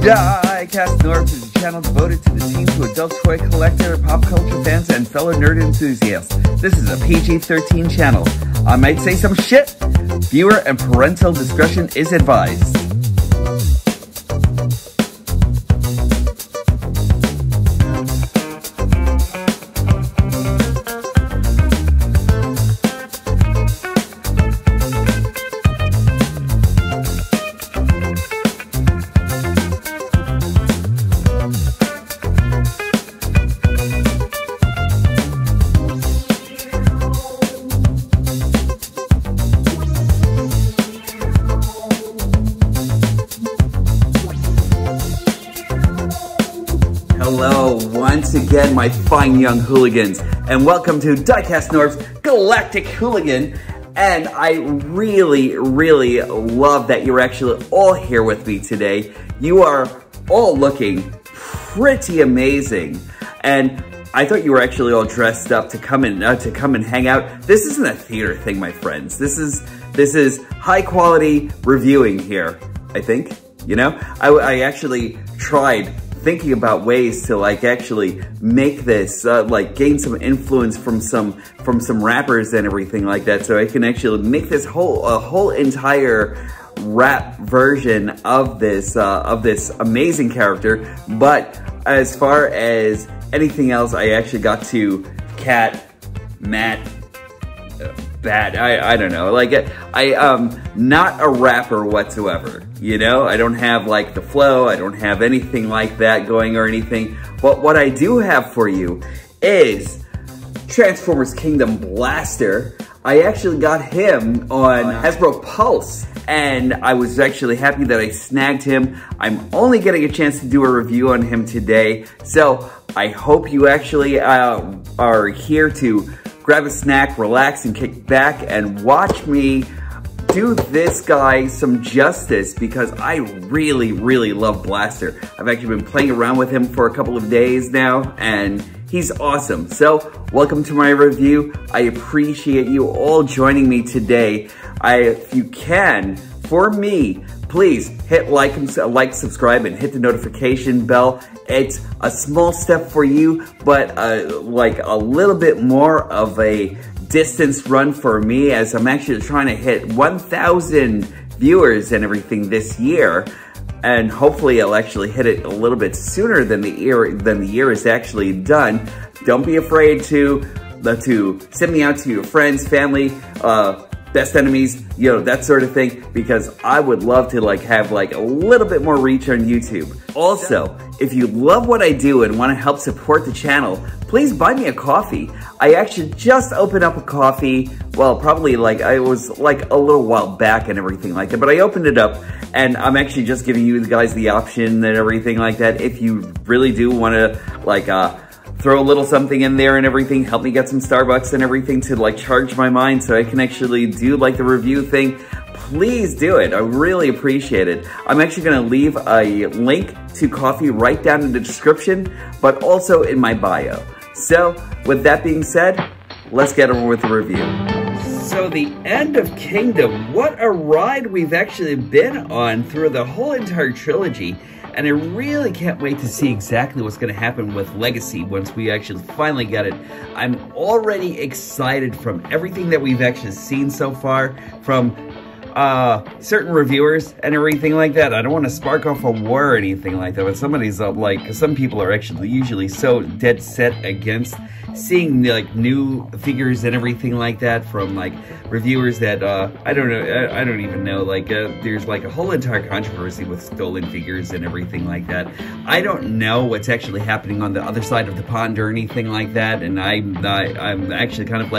Diecast North is a channel devoted to the teens who adult toy collector, pop culture fans, and fellow nerd enthusiasts. This is a PG-13 channel. I might say some shit. Viewer and parental discretion is advised. Hello, once again, my fine young hooligans, and welcome to Diecast North's Galactic Hooligan. And I really love that you're actually all here with me today. You are all looking pretty amazing, and I thought you were actually all dressed up to come and hang out. This isn't a theater thing, my friends. This is high quality reviewing here. I think, you know, I actually tried thinking about ways to actually make this gain some influence from some rappers and everything like that, so I can actually make this whole entire rap version of this amazing character. But as far as anything else, I actually got to Matt, Bat. I don't know. I'm not a rapper whatsoever. You know, I don't have the flow. I don't have anything like that going or anything. But what I do have for you is Transformers Kingdom Blaster. I actually got him on Hasbro Pulse, and I was actually happy that I snagged him. I'm only getting a chance to do a review on him today, so I hope you actually are here to grab a snack, relax, and kick back and watch me do this guy some justice, because I really love Blaster. I've actually been playing around with him for a couple of days now, and he's awesome. So, welcome to my review. I appreciate you all joining me today. If you can, for me, please hit like, subscribe, and hit the notification bell. It's a small step for you, but a little bit more of a distance run for me, as I'm actually trying to hit 1,000 viewers and everything this year, and hopefully I'll actually hit it a little bit sooner than the year is actually done. Don't be afraid to send me out to your friends, family, best enemies, you know, that sort of thing, because I would love to have a little bit more reach on YouTube. Also, if you love what I do and want to help support the channel, please buy me a coffee. I actually just opened up a coffee, well, probably it was a little while back and everything like that, but I opened it up, and I'm actually just giving you guys the option and everything like that. If you really do want to throw a little something in there and everything, help me get some Starbucks and everything to charge my mind so I can actually do the review thing, please do it. I really appreciate it. I'm actually going to leave a link to coffee right down in the description, but also in my bio. So, with that being said, let's get on with the review. So, the end of Kingdom, what a ride we've actually been on through the whole entire trilogy. And I really can't wait to see exactly what's going to happen with Legacy once we actually finally get it. I'm already excited from everything that we've actually seen so far from certain reviewers and everything like that. I don't want to spark off a war or anything like that, but some people are actually usually so dead set against seeing new figures and everything like that from reviewers that I don't even know, there's a whole entire controversy with stolen figures and everything like that. I don't know what's actually happening on the other side of the pond or anything like that, and I'm actually kind of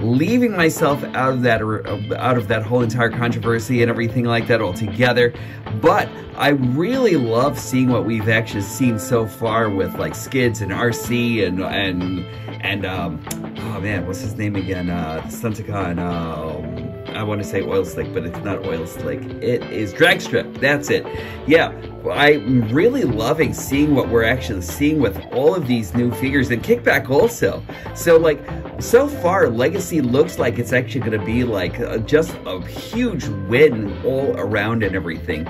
leaving myself out of that whole entire controversy and everything like that altogether. But I really love seeing what we've actually seen so far with Skids and RC and oh man, what's his name again? Stunticon. I want to say oil slick, but it's not oil slick. It is drag strip. That's it. Yeah, I'm really loving seeing what we're actually seeing with all of these new figures, and Kickback also. So like, so far, Legacy looks like it's actually going to be like just a huge win all around and everything.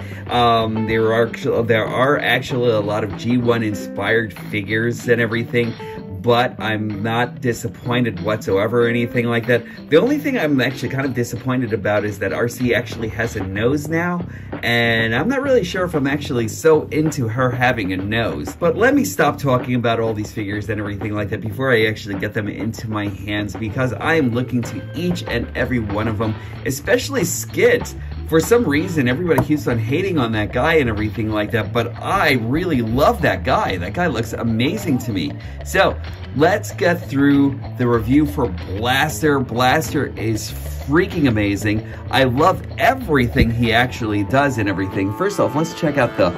There are actually a lot of G1 inspired figures and everything, but I'm not disappointed whatsoever or anything like that. The only thing I'm actually kind of disappointed about is that RC actually has a nose now, and I'm not really sure if I'm actually so into her having a nose. But let me stop talking about all these figures and everything like that before I actually get them into my hands, because I am looking to each and every one of them, especially Skids. For some reason, everybody keeps on hating on that guy and everything like that, but I really love that guy. That guy looks amazing to me. So, let's get through the review for Blaster. Blaster is freaking amazing. I love everything he actually does and everything. First off, let's check out the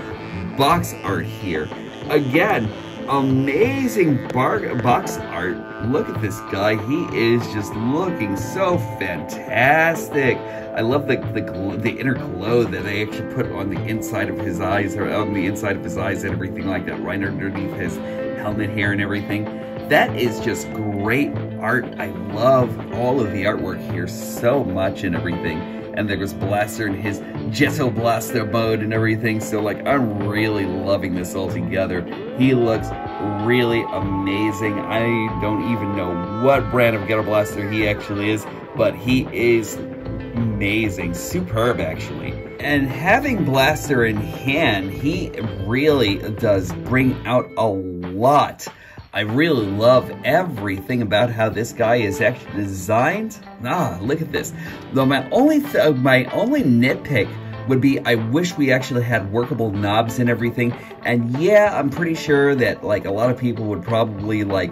box art here. Again, amazing box art. Look at this guy. He is just looking so fantastic. I love the inner glow that they actually put on the inside of his eyes, or on the inside of his eyes and everything like that, right underneath his helmet here and everything. That is just great art. I love all of the artwork here so much and everything. And there goes Blaster in his Jetto Blaster mode and everything. So like, I'm really loving this all together. He looks really amazing. I don't even know what brand of Ghetto Blaster he actually is, but he is amazing, superb actually. And having Blaster in hand, he really does bring out a lot. I really love everything about how this guy is actually designed. Look at this. Though my only nitpick would be, I wish we actually had workable knobs and everything. And yeah, I'm pretty sure that like a lot of people would probably like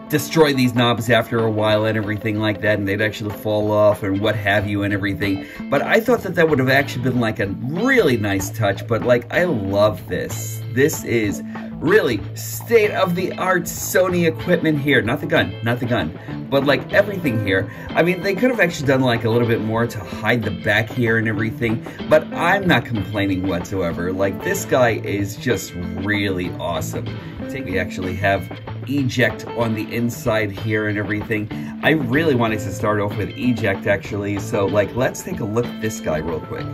destroy these knobs after a while and everything like that, and they'd actually fall off and what have you and everything. But I thought that that would have actually been like a really nice touch. But like, I love this. This is really state-of-the-art Sony equipment here. Not the gun, but like everything here. I mean, they could have actually done like a little bit more to hide the back here and everything, but I'm not complaining whatsoever. Like, this guy is just really awesome. I think we actually have eject on the inside here and everything. I really wanted to start off with eject actually, so like, let's take a look at this guy real quick.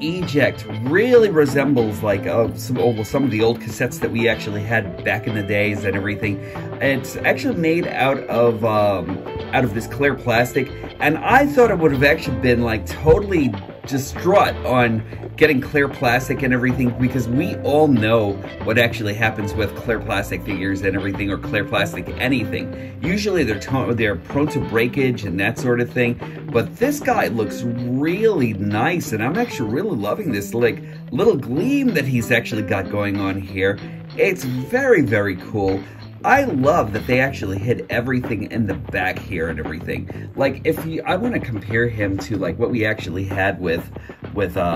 Eject really resembles like some of the old cassettes that we actually had back in the days and everything. It's actually made out of this clear plastic, and I thought it would have actually been like totally distraught on getting clear plastic and everything, because we all know what actually happens with clear plastic figures and everything, or clear plastic anything. Usually they're prone to breakage and that sort of thing, but this guy looks really nice, and I'm actually really loving this like little gleam that he's actually got going on here. It's very, very cool. I love that they actually hid everything in the back here and everything. Like, I want to compare him to like what we actually had with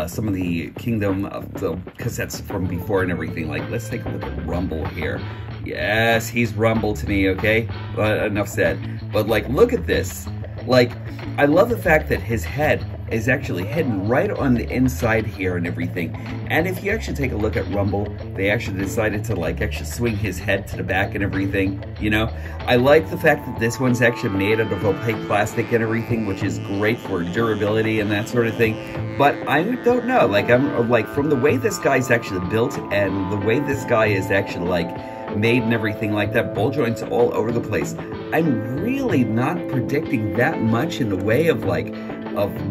some of the Kingdom of the cassettes from before and everything. Like, let's take a look at Rumble here. Yes, he's Rumble to me, okay? But enough said. But like, look at this. Like, I love the fact that his head is actually hidden right on the inside here and everything. And if you actually take a look at Rumble, they actually decided to like actually swing his head to the back and everything, you know? I like the fact that this one's actually made out of opaque plastic and everything, which is great for durability and that sort of thing. But I don't know, like, I'm like, from the way this guy's actually built and the way this guy is actually like made and everything like that, ball joints all over the place, I'm really not predicting that much in the way of like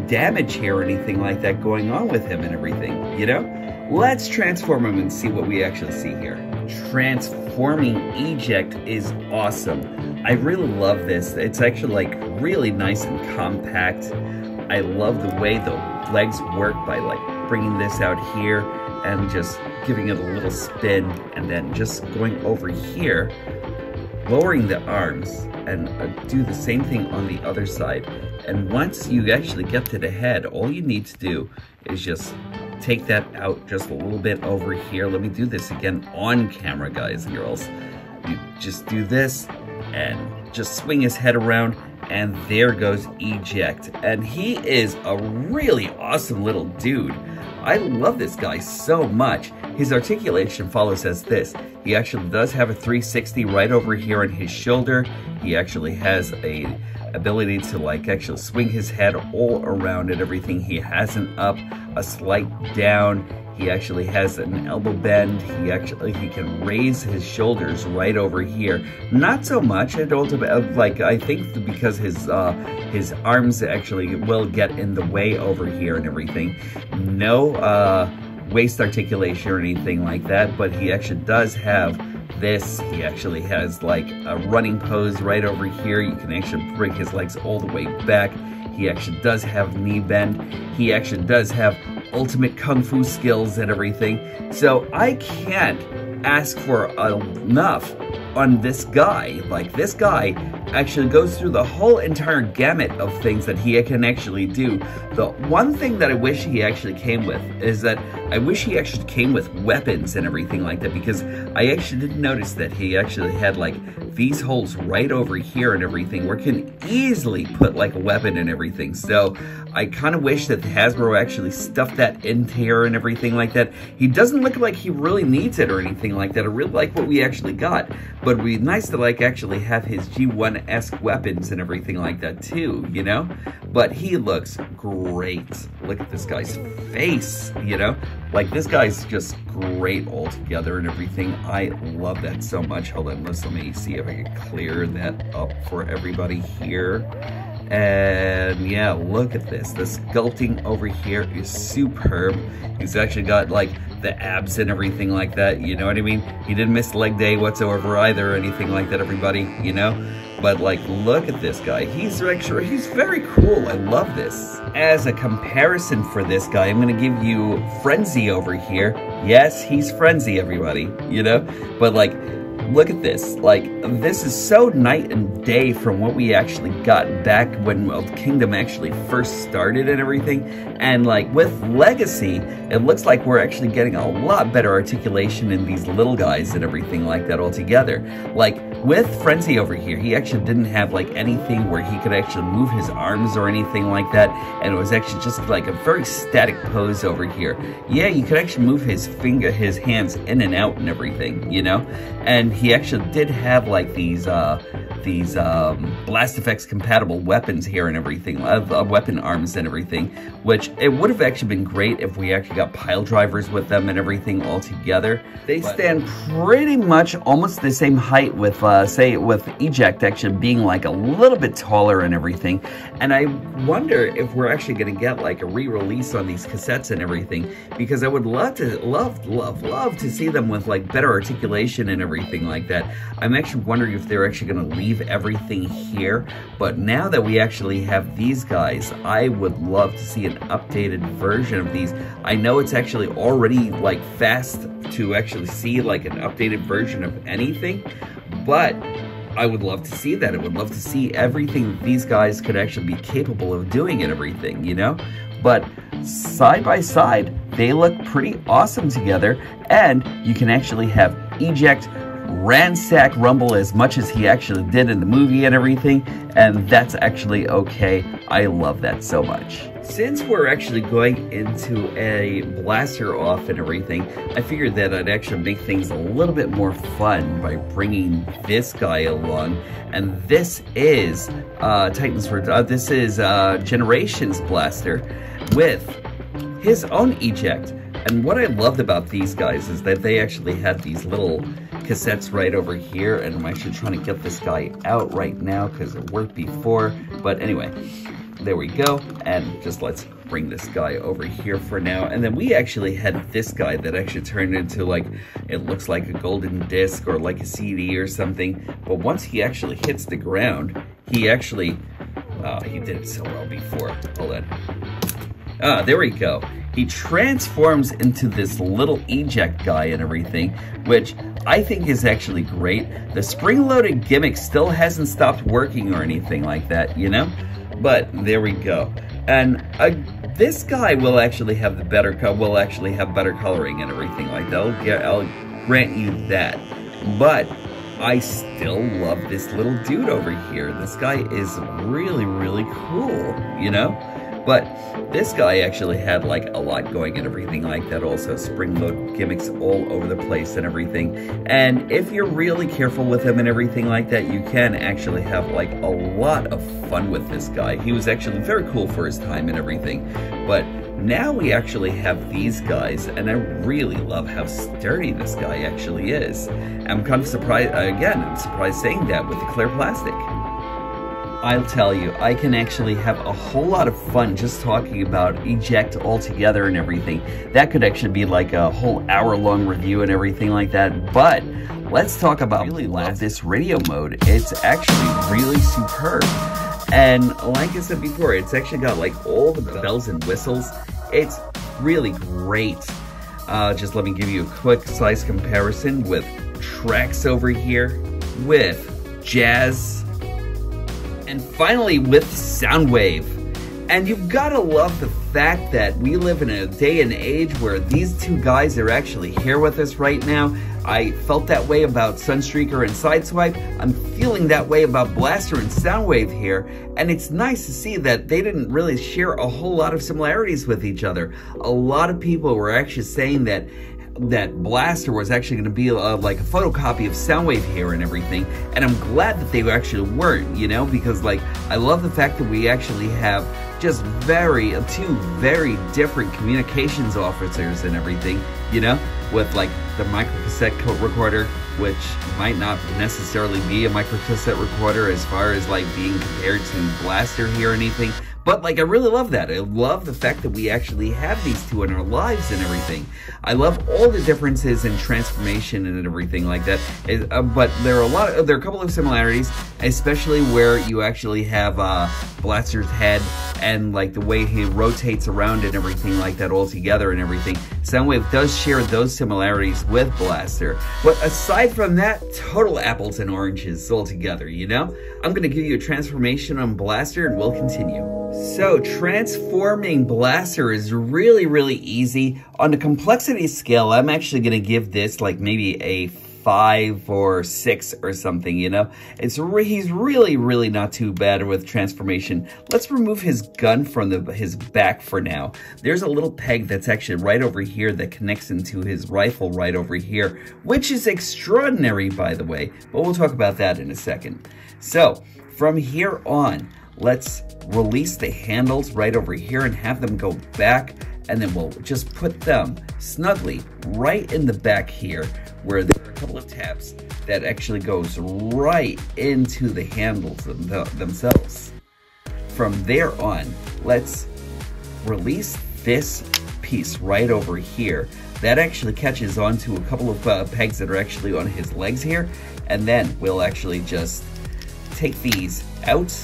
damage here or anything like that going on with him and everything, you know? Let's transform him and see what we actually see here. Transforming eject is awesome. I really love this. It's actually like really nice and compact. I love the way the legs work by like bringing this out here and just giving it a little spin, and then just going over here, lowering the arms, and do the same thing on the other side. And once you actually get to the head, all you need to do is just take that out just a little bit over here. Let me do this again on camera, guys and girls. You just do this and just swing his head around, and there goes eject. And he is a really awesome little dude. I love this guy so much. His articulation follows as this. He actually does have a 360 right over here on his shoulder. He actually has a ability to like actually swing his head all around and everything. He has an up, a slight down. He actually has an elbow bend. He can raise his shoulders right over here. Not so much. I think because his arms actually will get in the way over here and everything. No waist articulation or anything like that, but he actually does have this. He actually has like a running pose right over here. You can actually bring his legs all the way back. He actually does have knee bend. He actually does have ultimate kung fu skills and everything. So I can't ask for enough on this guy. Like, this guy actually goes through the whole entire gamut of things that he can actually do. The one thing that I wish he actually came with is that I wish he actually came with weapons and everything like that, because I actually didn't notice that he actually had like these holes right over here and everything where he can easily put like a weapon and everything. So I kind of wish that Hasbro actually stuffed that into here and everything like that. He doesn't look like he really needs it or anything like that. I really like what we actually got, but it'd be nice to like actually have his G1-esque weapons and everything like that too, you know? But he looks great. Look at this guy's face, you know? Like, this guy's just great altogether and everything. I love that so much. Hold on, let me see if I can clear that up for everybody here. And yeah, look at this. The sculpting over here is superb. He's actually got like the abs and everything like that, you know what I mean? He didn't miss leg day whatsoever either or anything like that, everybody, you know? But like, look at this guy. He's very cool. I love this. As a comparison for this guy, I'm gonna give you Frenzy over here. Yes, he's Frenzy, everybody, you know? But like, look at this. Like, this is so night and day from what we actually got back when Kingdom actually first started and everything. And like, with Legacy, it looks like we're actually getting a lot better articulation in these little guys and everything like that altogether. Like, with Frenzy over here, he actually didn't have like anything where he could actually move his arms or anything like that, and it was actually just like a very static pose over here. Yeah, you could actually move his hands in and out and everything, you know? And he actually did have like these Blast Effects compatible weapons here and everything, weapon arms and everything, which it would have actually been great if we actually got pile drivers with them and everything all together. They stand pretty much almost the same height with, say, with Eject actually being like a little bit taller and everything. And I wonder if we're actually going to get like a re-release on these cassettes and everything, because I would love to see them with like better articulation and everything like that. I'm actually wondering if they're actually going to leave everything here. But now that we actually have these guys, I would love to see an updated version of these. I know it's actually already like fast to actually see like an updated version of anything, but I would love to see that. I would love to see everything that these guys could actually be capable of doing and everything, you know? But side by side, they look pretty awesome together, and you can actually have Eject ransack Rumble as much as he actually did in the movie and everything, and that's actually okay. I love that so much. Since we're actually going into a blaster off and everything, I figured that I'd actually make things a little bit more fun by bringing this guy along. And this is this is Generations Blaster with his own eject. And what I loved about these guys is that they actually had these little cassettes right over here, and I'm actually trying to get this guy out right now because it worked before. But anyway, there we go, and just let's bring this guy over here for now. And then we actually had this guy that actually turned into like, it looks like a golden disc or like a CD or something. But once he actually hits the ground, he actually, he did it so well before. Hold on. There we go. He transforms into this little eject guy and everything, which I think is actually great. The spring-loaded gimmick still hasn't stopped working or anything like that, you know? But there we go. And this guy will actually have the better coloring and everything like that. I'll grant you that. But I still love this little dude over here. This guy is really, really cool, you know? But this guy actually had like a lot going and everything like that also. Spring load gimmicks all over the place and everything. And if you're really careful with him and everything like that, you can actually have like a lot of fun with this guy. He was actually very cool for his time and everything. But now we actually have these guys, and I really love how sturdy this guy actually is. I'm kind of surprised, again, I'm surprised saying that with the clear plastic. I'll tell you, I can actually have a whole lot of fun just talking about Eject altogether and everything. That could actually be like a whole hour-long review and everything like that, but let's talk about, I really love this radio mode. It's actually really superb. And like I said before, it's actually got like all the bells and whistles. It's really great. Just let me give you a quick size comparison with Trax over here, with Jazz, and finally with Soundwave. And you've gotta love the fact that we live in a day and age where these two guys are actually here with us right now. I felt that way about Sunstreaker and Sideswipe. I'm feeling that way about Blaster and Soundwave here. And it's nice to see that they didn't really share a whole lot of similarities with each other. A lot of people were actually saying that Blaster was actually going to be like a photocopy of Soundwave here and everything, and I'm glad that they actually weren't, you know, because like I love the fact that we actually have just two very different communications officers and everything, you know, with like the microcassette recorder, which might not necessarily be a microcassette recorder as far as like being compared to Blaster here or anything. But like, I really love that. I love the fact that we actually have these two in our lives and everything. I love all the differences in transformation and everything like that. But there are a couple of similarities, especially where you actually have Blaster's head and like the way he rotates around and everything like that all together and everything. Soundwave does share those similarities with Blaster. But aside from that, total apples and oranges altogether, you know? I'm gonna give you a transformation on Blaster and we'll continue. So, transforming Blaster is really, really easy. On the complexity scale, I'm actually going to give this like maybe a 5 or 6 or something, you know? He's really, really not too bad with transformation. Let's remove his gun from his back for now. There's a little peg that's actually right over here that connects into his rifle right over here, which is extraordinary, by the way, but we'll talk about that in a second. So, from here on, let's release the handles right over here and have them go back, and then we'll just put them snugly right in the back here where there are a couple of tabs that actually goes right into the handles themselves. From there on, let's release this piece right over here. That actually catches onto a couple of pegs that are actually on his legs here, and then we'll actually just take these out.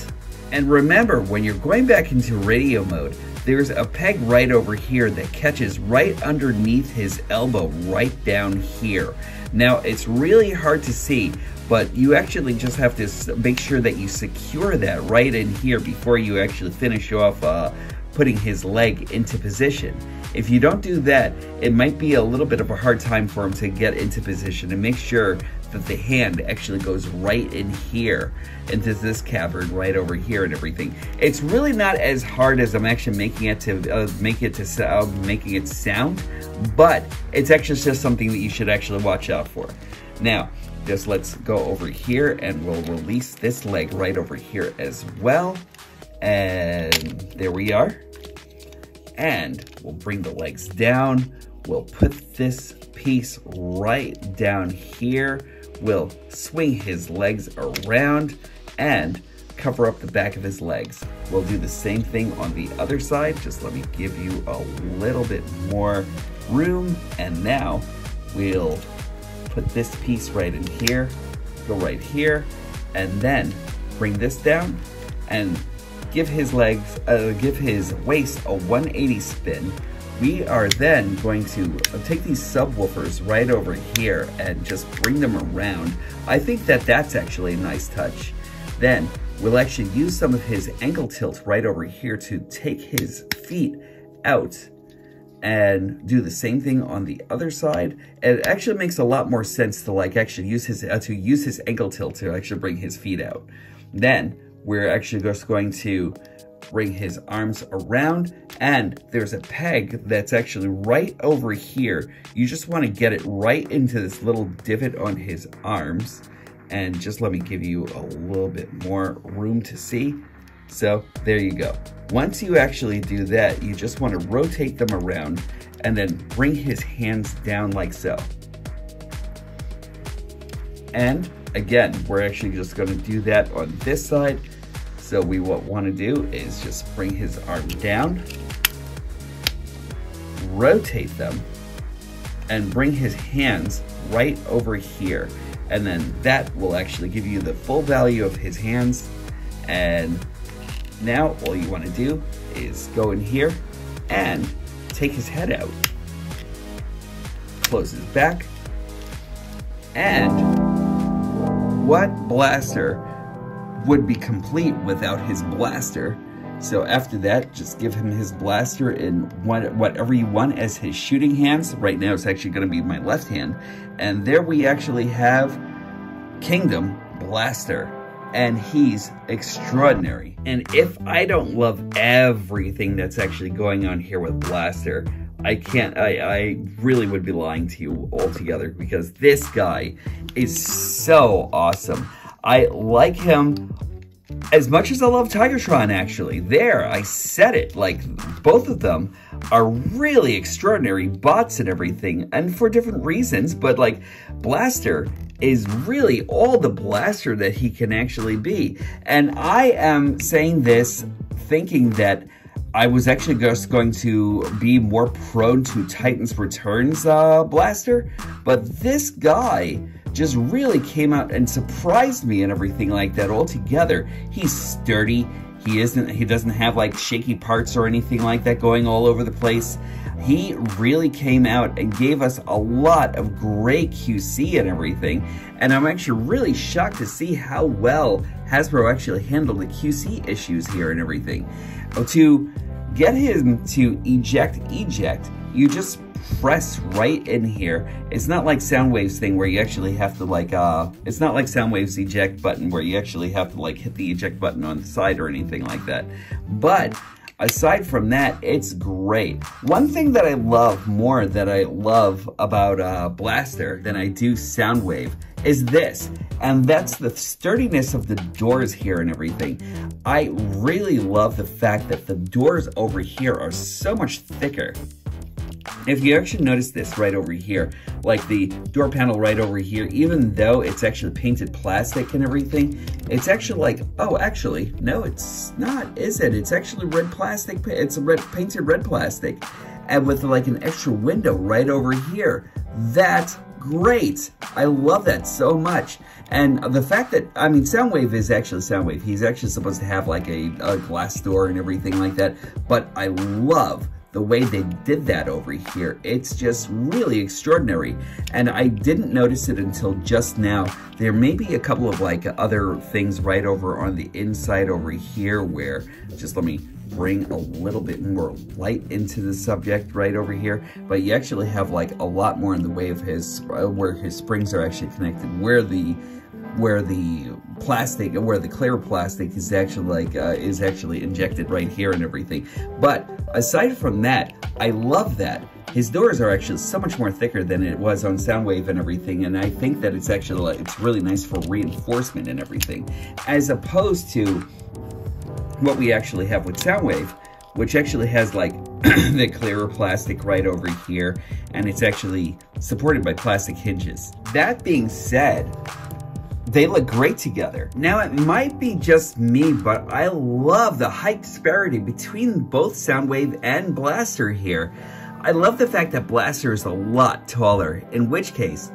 And remember, when you're going back into radio mode, there's a peg right over here that catches right underneath his elbow, right down here. Now, it's really hard to see, but you actually just have to make sure that you secure that right in here before you actually finish off putting his leg into position. If you don't do that, it might be a little bit of a hard time for him to get into position, and make sure that the hand actually goes right in here into this cavern right over here and everything. It's really not as hard as I'm actually making it sound, but it's actually just something that you should actually watch out for. Now, just let's go over here and we'll release this leg right over here as well. And there we are. And we'll bring the legs down. We'll put this piece right down here. We'll swing his legs around and cover up the back of his legs. We'll do the same thing on the other side. Just let me give you a little bit more room. And now we'll put this piece right in here, go right here, and then bring this down and give his legs, give his waist a 180 spin. We are then going to take these subwoofers right over here and just bring them around. I think that that's actually a nice touch. Then we'll actually use some of his ankle tilt right over here to take his feet out and do the same thing on the other side. And it actually makes a lot more sense to like actually use his ankle tilt to actually bring his feet out. Then we're actually just going to bring his arms around, and there's a peg that's actually right over here. You just want to get it right into this little divot on his arms, and just let me give you a little bit more room to see. So there you go. Once you actually do that, you just want to rotate them around and then bring his hands down like so. And again, we're actually just going to do that on this side. So what we want to do is just bring his arm down, rotate them, and bring his hands right over here. And then that will actually give you the full value of his hands. And now all you want to do is go in here and take his head out, close his back, and what blaster would be complete without his blaster? So after that, just give him his blaster in whatever you want as his shooting hands. Right now it's actually going to be my left hand. And there we actually have Kingdom Blaster. And he's extraordinary. And if I don't love everything that's actually going on here with Blaster, I really would be lying to you altogether, because this guy is so awesome. I like him as much as I love Tigertron, actually. There, I said it. Like, both of them are really extraordinary bots and everything, and for different reasons, but like, Blaster is really all the Blaster that he can actually be. And I am saying this thinking that I was actually just going to be more prone to Titans Returns Blaster, but this guy just really came out and surprised me and everything like that altogether. He's sturdy. He doesn't have like shaky parts or anything like that going all over the place. He really came out and gave us a lot of great QC and everything. And I'm actually really shocked to see how well Hasbro actually handled the QC issues here and everything. To get him to eject, you just press right in here. It's not like Soundwave's thing where you actually have to like, it's not like Soundwave's eject button where you actually have to like hit the eject button on the side or anything like that. But aside from that, it's great. One thing that I love more that I love about Blaster than I do Soundwave is this, and that's the sturdiness of the doors here and everything. I really love the fact that the doors over here are so much thicker. If you actually notice this right over here, like the door panel right over here, even though it's actually painted plastic and everything, it's actually like, oh, actually, no, it's not, is it? It's actually red plastic, it's a painted red plastic, and with like an extra window right over here. That's great. I love that so much. And the fact that, I mean, Soundwave is actually Soundwave. He's actually supposed to have like a glass door and everything like that, but I love the way they did that over here. It's just really extraordinary. And I didn't notice it until just now. There may be a couple of like other things right over on the inside over here where, just let me bring a little bit more light into the subject right over here. But you actually have like a lot more in the way of his, where his springs are actually connected, where the plastic, where the clear plastic is actually like is actually injected right here and everything. But aside from that, I love that his doors are actually so much more thicker than it was on Soundwave and everything, and I think that it's actually like, it's really nice for reinforcement and everything, as opposed to what we actually have with Soundwave, which actually has like the clearer plastic right over here, and it's actually supported by plastic hinges. That being said, they look great together. Now, it might be just me, but I love the height disparity between both Soundwave and Blaster here. I love the fact that Blaster is a lot taller, in which case,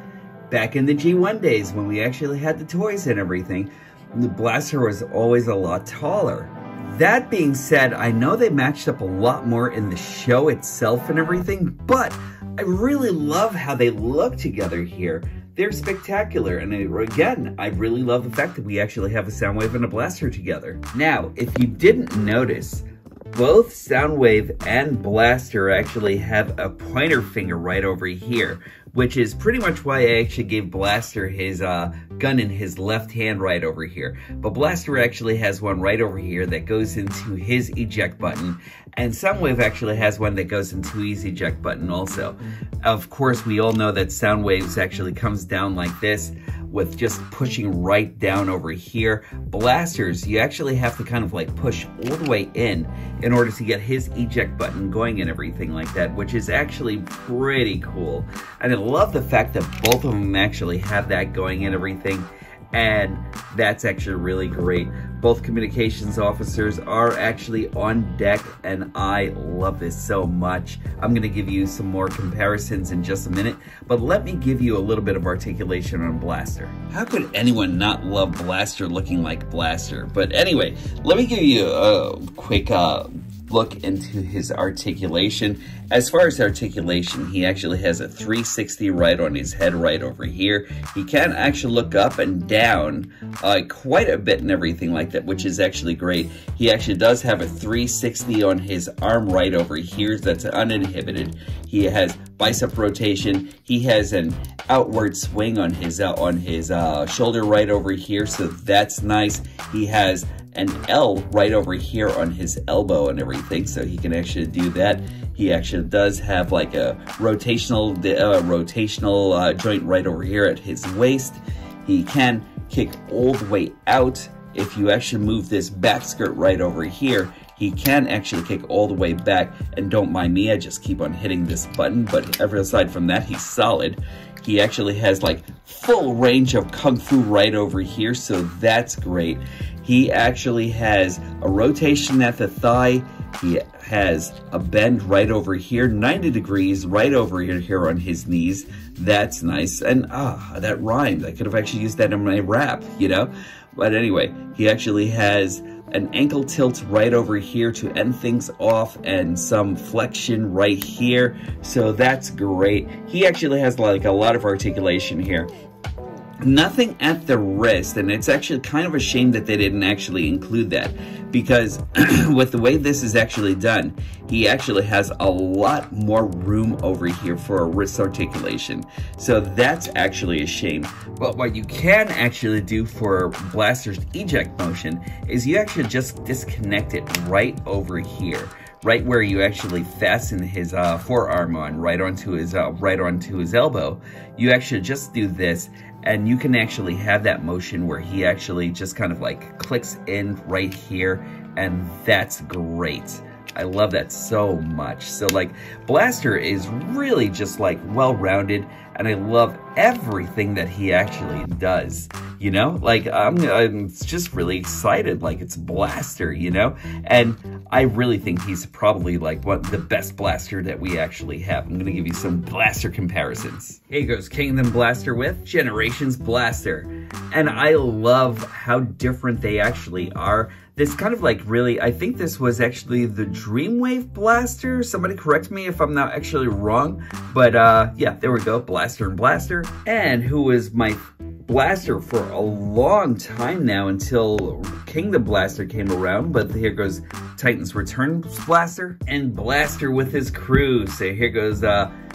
back in the G1 days when we actually had the toys and everything, the Blaster was always a lot taller. That being said, I know they matched up a lot more in the show itself and everything, but I really love how they look together here. They're spectacular, and again, I really love the fact that we actually have a Soundwave and a Blaster together. Now, if you didn't notice, both Soundwave and Blaster actually have a pointer finger right over here, which is pretty much why I actually gave Blaster his gun in his left hand right over here. But Blaster actually has one right over here that goes into his eject button, and Soundwave actually has one that goes into his eject button also. Of course, we all know that Soundwaves actually comes down like this, with just pushing right down over here. Blasters, you actually have to kind of like push all the way in order to get his eject button going and everything like that, which is actually pretty cool. And I love the fact that both of them actually have that going and everything, and that's actually really great. Both communications officers are actually on deck, and I love this so much. I'm gonna give you some more comparisons in just a minute, but let me give you a little bit of articulation on Blaster. How could anyone not love Blaster looking like Blaster? But anyway, let me give you a quick look into his articulation. As far as articulation, he actually has a 360 right on his head right over here. He can actually look up and down quite a bit and everything like that, which is actually great. He actually does have a 360 on his arm right over here that's uninhibited. He has bicep rotation. He has an outward swing on his shoulder right over here, so that's nice. He has an L right over here on his elbow and everything, so he can actually do that. He actually does have like a rotational joint right over here at his waist. He can kick all the way out. If you actually move this back skirt right over here, he can actually kick all the way back. And don't mind me, I just keep on hitting this button, but aside from that, he's solid. He actually has like full range of Kung Fu right over here, so that's great. He actually has a rotation at the thigh. He has a bend right over here, 90 degrees right over here on his knees. That's nice. And that rhymed. I could have actually used that in my rap, you know? But anyway, he actually has an ankle tilt right over here to end things off, and some flexion right here. So that's great. He actually has like a lot of articulation here. Nothing at the wrist, and it's actually kind of a shame that they didn't actually include that, because with the way this is actually done, he actually has a lot more room over here for a wrist articulation. So that's actually a shame. But what you can actually do for Blaster's eject motion is you actually just disconnect it right over here, right where you actually fasten his forearm on, right onto his elbow. You actually just do this, and you can actually have that motion where he actually just kind of like clicks in right here, and that's great. I love that so much. So like, Blaster is really just like well-rounded, and I love everything that he actually does, you know? Like, I'm just really excited, like it's Blaster, you know? And I really think he's probably like the best Blaster that we actually have. I'm gonna give you some Blaster comparisons. Here goes Kingdom Blaster with Generations Blaster. And I love how different they actually are. This kind of like really, I think this was actually the Dreamwave Blaster. Somebody correct me if I'm not actually wrong. But yeah, there we go, Blaster and Blaster. And who was my Blaster for a long time now until Kingdom Blaster came around. But here goes Titan's Return Blaster and Blaster with his crew. So here goes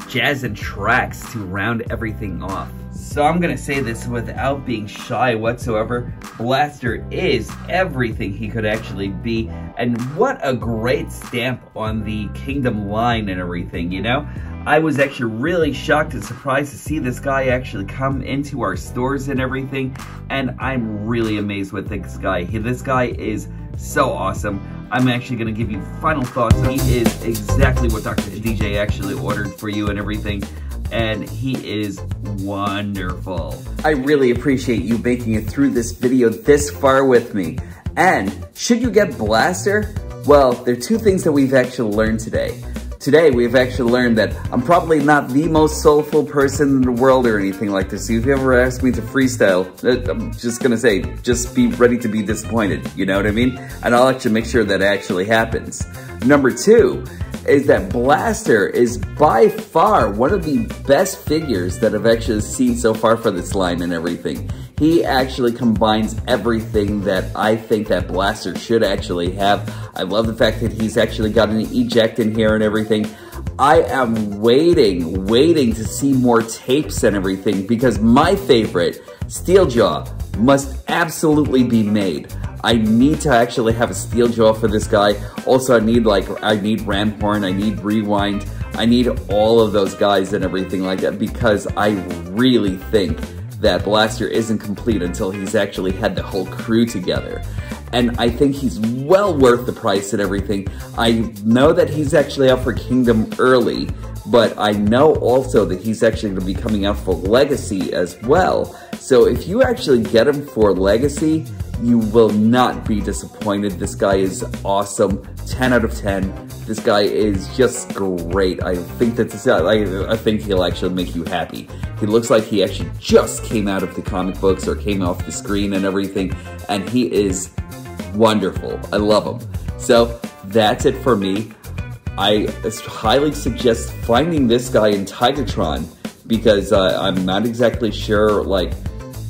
Jazz and Trax to round everything off. So I'm gonna say this without being shy whatsoever. Blaster is everything he could actually be, and what a great stamp on the Kingdom line and everything, you know? I was actually really shocked and surprised to see this guy actually come into our stores and everything, and I'm really amazed with this guy. This guy is so awesome. I'm actually gonna give you final thoughts. He is exactly what Dr. DJ actually ordered for you and everything, and he is wonderful. I really appreciate you making it through this video this far with me. And should you get Blaster? Well, there are two things that we've actually learned today. Today, we've actually learned that I'm probably not the most soulful person in the world or anything like this. So if you ever ask me to freestyle, I'm just gonna say, just be ready to be disappointed, you know what I mean? And I'll actually make sure that actually happens. Number two is that Blaster is by far one of the best figures that I've actually seen so far for this line and everything. He actually combines everything that I think that Blaster should actually have. I love the fact that he's actually got an eject in here and everything. I am waiting to see more tapes and everything, because my favorite, Steeljaw, must absolutely be made. I need to actually have a Steeljaw for this guy. Also, I need Ramhorn, I need Rewind, I need all of those guys and everything like that, because I really think that Blaster isn't complete until he's actually had the whole crew together. And I think he's well worth the price and everything. I know that he's actually out for Kingdom early, but I know also that he's actually going to be coming out for Legacy as well. So if you actually get him for Legacy, you will not be disappointed. This guy is awesome. 10 out of 10. This guy is just great. I think that I think he'll actually make you happy. He looks like he actually just came out of the comic books or came off the screen and everything, and he is wonderful. I love him. So that's it for me. I highly suggest finding this guy in Tigatron, because I'm not exactly sure like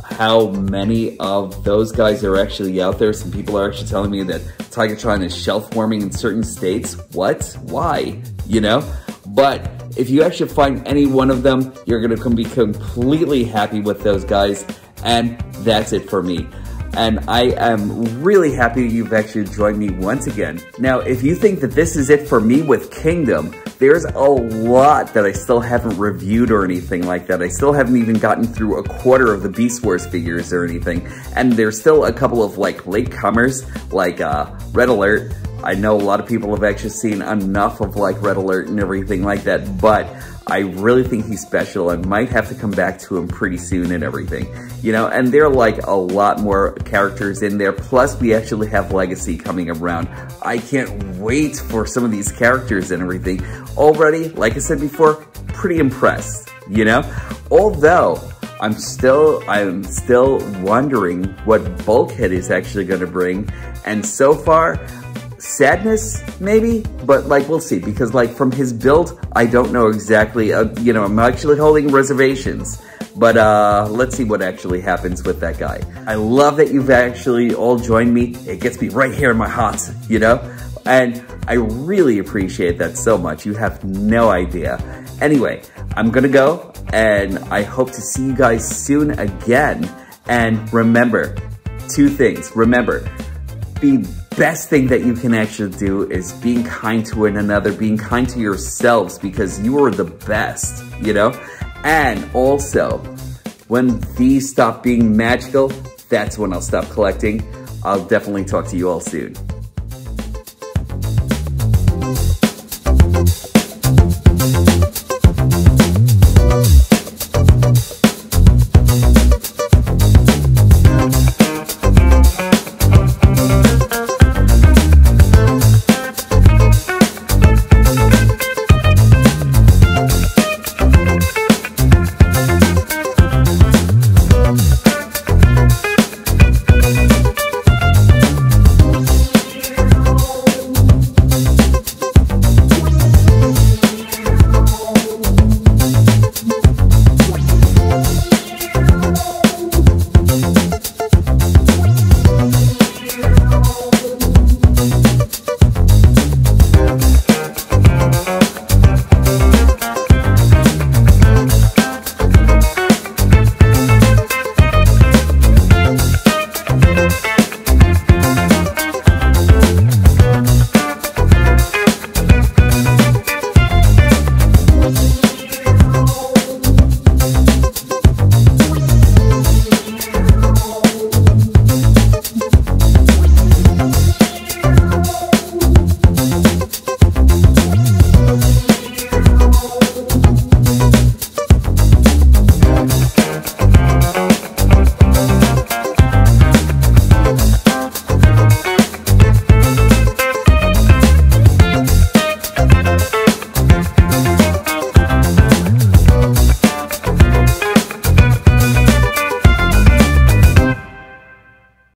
how many of those guys are actually out there. Some people are actually telling me that Tigatron is shelf warming in certain states. What? Why? You know? But if you actually find any one of them, you're going to be completely happy with those guys. And that's it for me. And I am really happy you've actually joined me once again. Now, if you think that this is it for me with Kingdom, there's a lot that I still haven't reviewed or anything like that. I still haven't even gotten through a quarter of the Beast Wars figures or anything. And there's still a couple of like latecomers, like Red Alert. I know a lot of people have actually seen enough of like Red Alert and everything like that, but I really think he's special and might have to come back to him pretty soon and everything. You know, and there are like a lot more characters in there, plus we actually have Legacy coming around. I can't wait for some of these characters and everything. Already, like I said before, pretty impressed, you know? Although, I'm still wondering what Bulkhead is actually going to bring, and so far, Sadness, maybe? But, like, we'll see, because, like, from his build, I don't know exactly, you know, I'm actually holding reservations. But, let's see what actually happens with that guy. I love that you've actually all joined me. It gets me right here in my heart, you know? And I really appreciate that so much. You have no idea. Anyway, I'm gonna go, and I hope to see you guys soon again. And remember, 2 things. Remember, the best thing that you can actually do is being kind to one another, being kind to yourselves, because you are the best, you know? And also, when these stop being magical, that's when I'll stop collecting. I'll definitely talk to you all soon.